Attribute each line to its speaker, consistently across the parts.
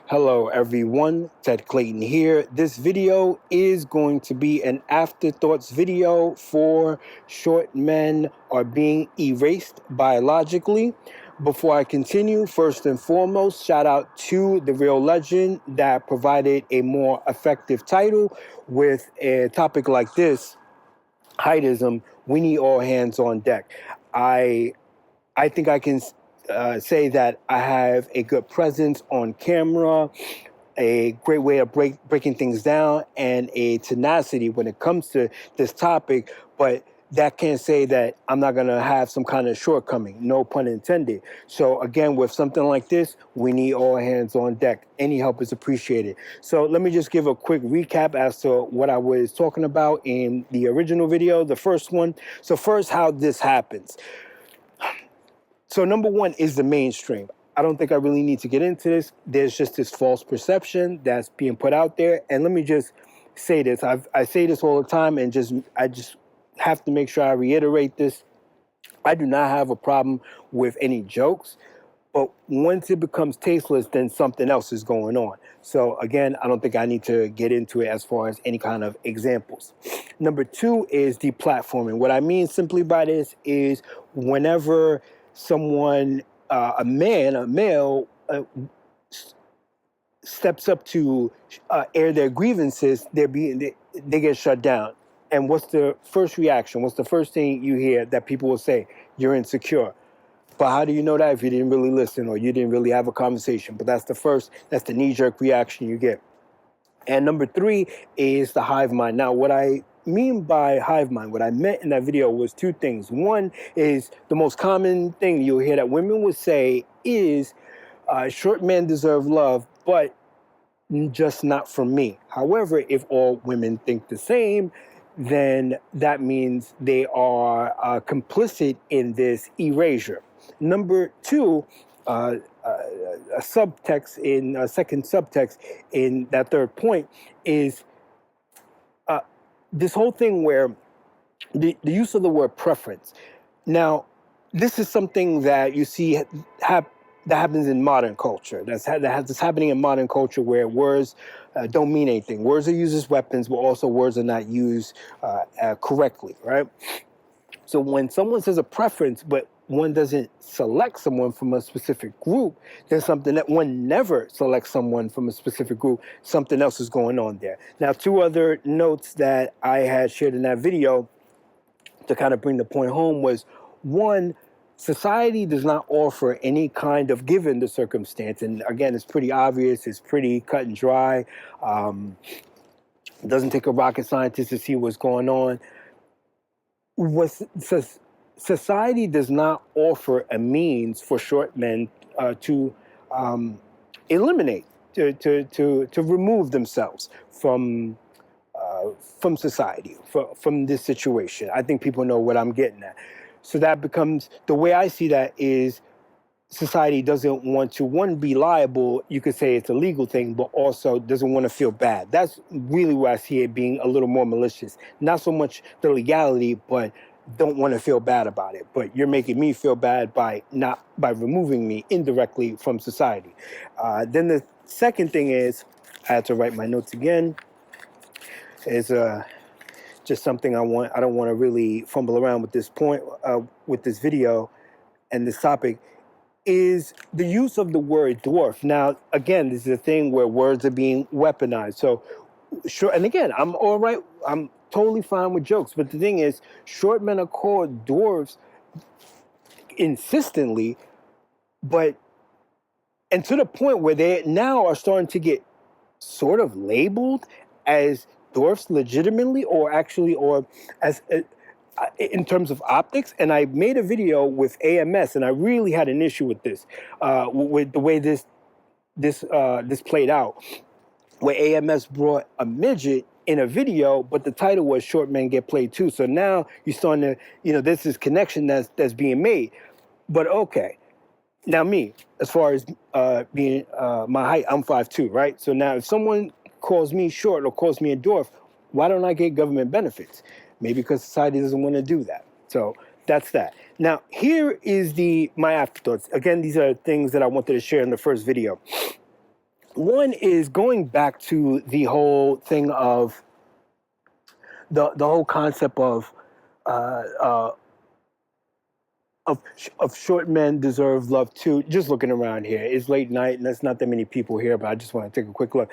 Speaker 1: Hello everyone, Ted Clayton here. This video is going to be an afterthoughts video for short men are being erased biologically. Before I continue, first and foremost, shout out to the real legend that provided a more effective title with a topic like this, heightism. We need all hands on deck. I think I can say that I have a good presence on camera, a great way of breaking things down, and a tenacity when it comes to this topic. But that can't say that I'm not going to have some kind of shortcoming, no pun intended. So again, with something like this, we need all hands on deck. Any help is appreciated. So let me just give a quick recap as to what I was talking about in the original video, the first one. So first, how this happens. So number one is the mainstream. I don't think I really need to get into this. There's just this false perception that's being put out there. And let me just say this. I say this all the time, and I just have to make sure I reiterate this. I do not have a problem with any jokes, but once it becomes tasteless, then something else is going on. So again, I don't think I need to get into it as far as any kind of examples. Number two is deplatforming. What I mean simply by this is whenever someone, a male, steps up to air their grievances, they get shut down. And what's the first reaction? What's the first thing you hear that people will say? You're insecure. But how do you know that if you didn't really listen or you didn't really have a conversation? But that's the knee-jerk reaction you get. And number three is the hive mind. Now, what I mean by hive mind, what I meant in that video was two things. One is the most common thing you'll hear that women would say is, short men deserve love, but just not from me. However, if all women think the same, then that means they are complicit in this erasure. Number two, a subtext in a second subtext in that third point is this whole thing where the use of the word preference. Now, this is something that you see that happens in modern culture. That's happening in modern culture where words don't mean anything. Words are used as weapons, but also words are not used correctly, right? So when someone says a preference, but one doesn't select someone from a specific group, there's something that one never selects someone from a specific group. Something else is going on there. Now, two other notes that I had shared in that video to kind of bring the point home was, one, society does not offer any kind of, given the circumstance, and again, it's pretty obvious, it's pretty cut and dry. It doesn't take a rocket scientist to see what's going on. Society does not offer a means for short men to eliminate, to remove themselves from society, from this situation. I think people know what I'm getting at. So that becomes, the way I see that is, society doesn't want to, one, be liable, you could say it's a legal thing, but also doesn't want to feel bad. That's really where I see it being a little more malicious. Not so much the legality, but don't want to feel bad about it. But you're making me feel bad by removing me indirectly from society. Then the second thing is, I had to write my notes again, is just something I don't want to really fumble around with this point, with this video and this topic, is the use of the word dwarf. Now, again, this is a thing where words are being weaponized. So, sure, and again, I'm all right. I'm totally fine with jokes. But the thing is, short men are called dwarves insistently, and to the point where they now are starting to get sort of labeled as dwarfs legitimately, or as in terms of optics. And I made a video with AMS, and I really had an issue with this, with the way this played out, where AMS brought a midget in a video, but the title was "Short Men Get Played Too." So now you're starting to, there's this connection that's being made. But okay, now me, as far as being my height, I'm 5'2", right? So now if someone calls me short or calls me a dwarf, why don't I get government benefits? Maybe because society doesn't want to do that. So that's that. Now, here is my afterthoughts. Again, these are things that I wanted to share in the first video. One is going back to the whole thing of the whole concept of uh, uh, of short men deserve love too. Just looking around here, it's late night and there's not that many people here, but I just want to take a quick look.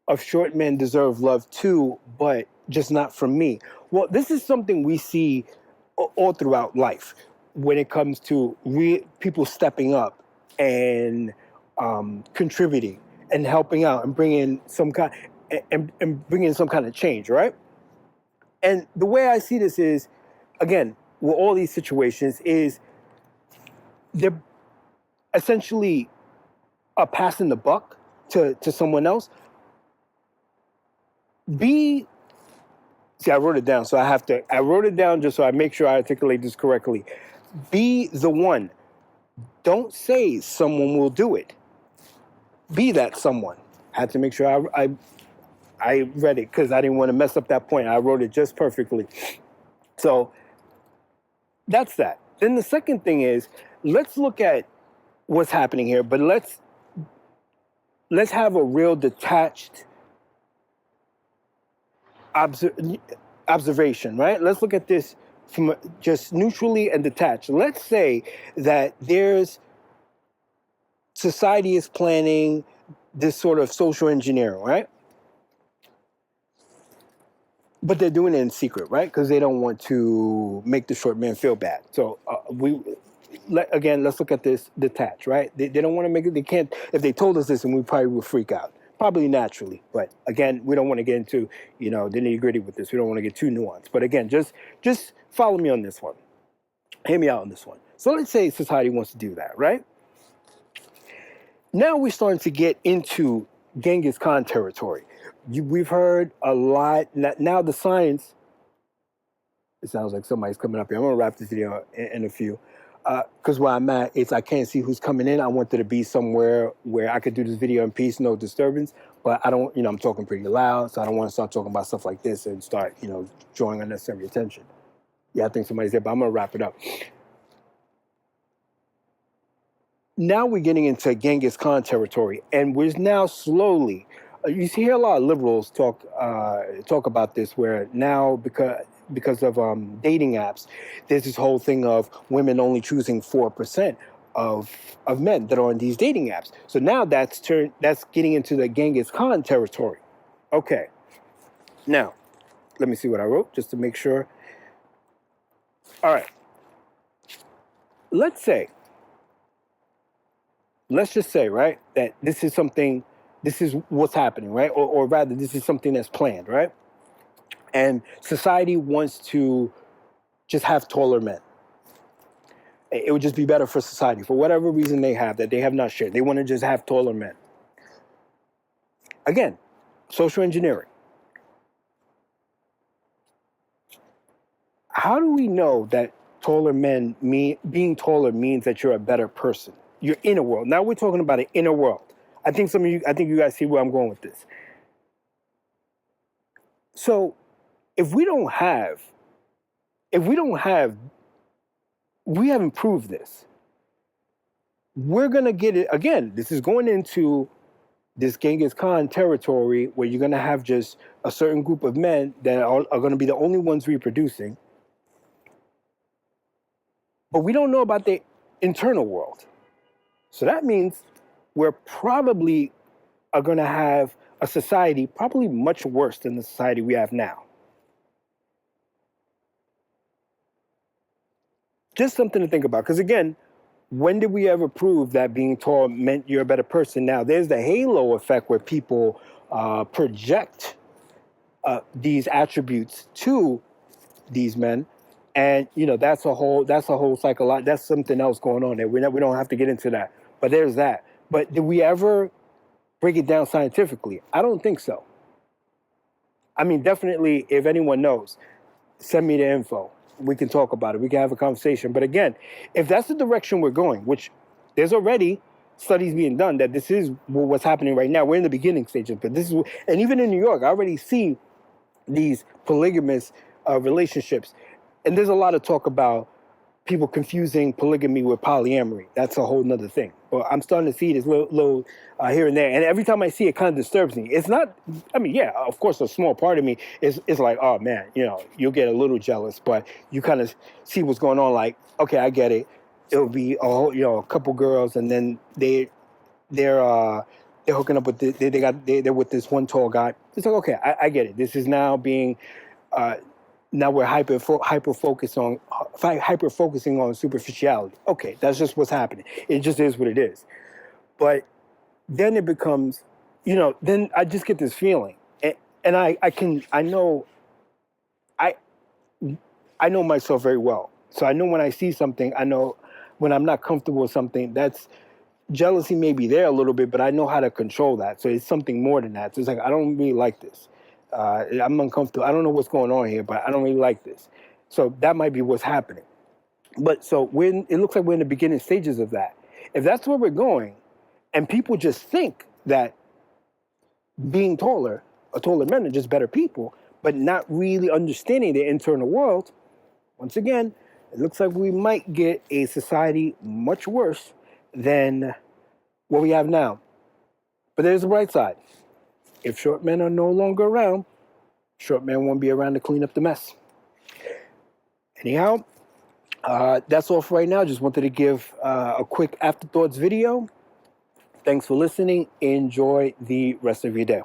Speaker 1: Of short men deserve love too, but just not from me. Well, this is something we see all throughout life when it comes to people stepping up and contributing and helping out and bringing some kind and bringing some kind of change, right? And the way I see this is, again, with all these situations, is they're essentially passing the buck to someone else. See, I wrote it down, so I wrote it down just so I make sure I articulate this correctly. Be the one. Don't say someone will do it. Be that someone. Had to make sure I read it because I didn't want to mess up that point. I wrote it just perfectly. So that's that. Then the second thing is, let's look at what's happening here, but let's have a real detached observation, right? Let's look at this from just neutrally and detached. Let's say that society is planning this sort of social engineering, right? But they're doing it in secret, right? Because they don't want to make the short man feel bad. So let's look at this detached, right? They don't want to make it. They can't. If they told us this, and we probably would freak out, probably naturally. But again, we don't want to get into the nitty gritty with this. We don't want to get too nuanced. But again, just follow me on this one. Hear me out on this one. So let's say society wants to do that, right? Now we're starting to get into Genghis Khan territory. We've heard a lot. Now the science, it sounds like somebody's coming up here. I'm going to wrap this video in a few. Because where I'm at, I can't see who's coming in. I wanted to be somewhere where I could do this video in peace, no disturbance. But I don't, I'm talking pretty loud, so I don't want to start talking about stuff like this and start, drawing unnecessary attention. Yeah, I think somebody's there, but I'm going to wrap it up. Now we're getting into Genghis Khan territory, and we're now slowly. You hear a lot of liberals talk about this, where now because of dating apps, there's this whole thing of women only choosing 4% of men that are on these dating apps. So now that's getting into the Genghis Khan territory. Okay. Now, let me see what I wrote just to make sure. All right. Let's just say, right, that this is what's happening, right? Or rather, this is something that's planned, right? And society wants to just have taller men. It would just be better for society, for whatever reason they have that they have not shared. They want to just have taller men. Again, social engineering. How do we know that being taller means that you're a better person? Your inner world. Now we're talking about an inner world. I think you guys see where I'm going with this. So we haven't proved this. We're going to get it again. This is going into this Genghis Khan territory where you're going to have just a certain group of men that are going to be the only ones reproducing. But we don't know about the internal world. So that means we're probably are going to have a society probably much worse than the society we have now. Just something to think about. Because again, when did we ever prove that being tall meant you're a better person? Now, there's the halo effect where people project these attributes to these men. And, that's a whole cycle. That's something else going on there. We don't have to get into that. But there's that. But did we ever break it down scientifically? I don't think so. I mean, definitely, if anyone knows, send me the info. We can talk about it. We can have a conversation. But again, if that's the direction we're going, which there's already studies being done that this is what's happening right now. We're in the beginning stages, but and even in New York, I already see these polygamous relationships. And there's a lot of talk about people confusing polygamy with polyamory. That's a whole nother thing. But I'm starting to see this little here and there. And every time I see it, it kind of disturbs me. It's not, I mean, yeah, of course, a small part of me is like, oh man, you know, you'll get a little jealous, but you kind of see what's going on. Like, okay, I get it. It'll be a whole, you know, a couple girls, and then they're hooking up with they're with this one tall guy. It's like, okay, I get it. This is now being now we're hyper focusing on superficiality. Okay, that's just what's happening. It just is what it is. But then it becomes, you know, then I just get this feeling, and I know myself very well. So I know when I see something, I know when I'm not comfortable with something. That's jealousy may be there a little bit, but I know how to control that. So it's something more than that. So it's like, I don't really like this. I'm uncomfortable. I don't know what's going on here, but I don't really like this. So that might be what's happening. But so it looks like we're in the beginning stages of that. If that's where we're going, and people just think that being taller men are just better people, but not really understanding their internal world, once again, it looks like we might get a society much worse than what we have now. But there's the bright side. If short men are no longer around, short men won't be around to clean up the mess. Anyhow, that's all for right now. Just wanted to give a quick afterthoughts video. Thanks for listening. Enjoy the rest of your day.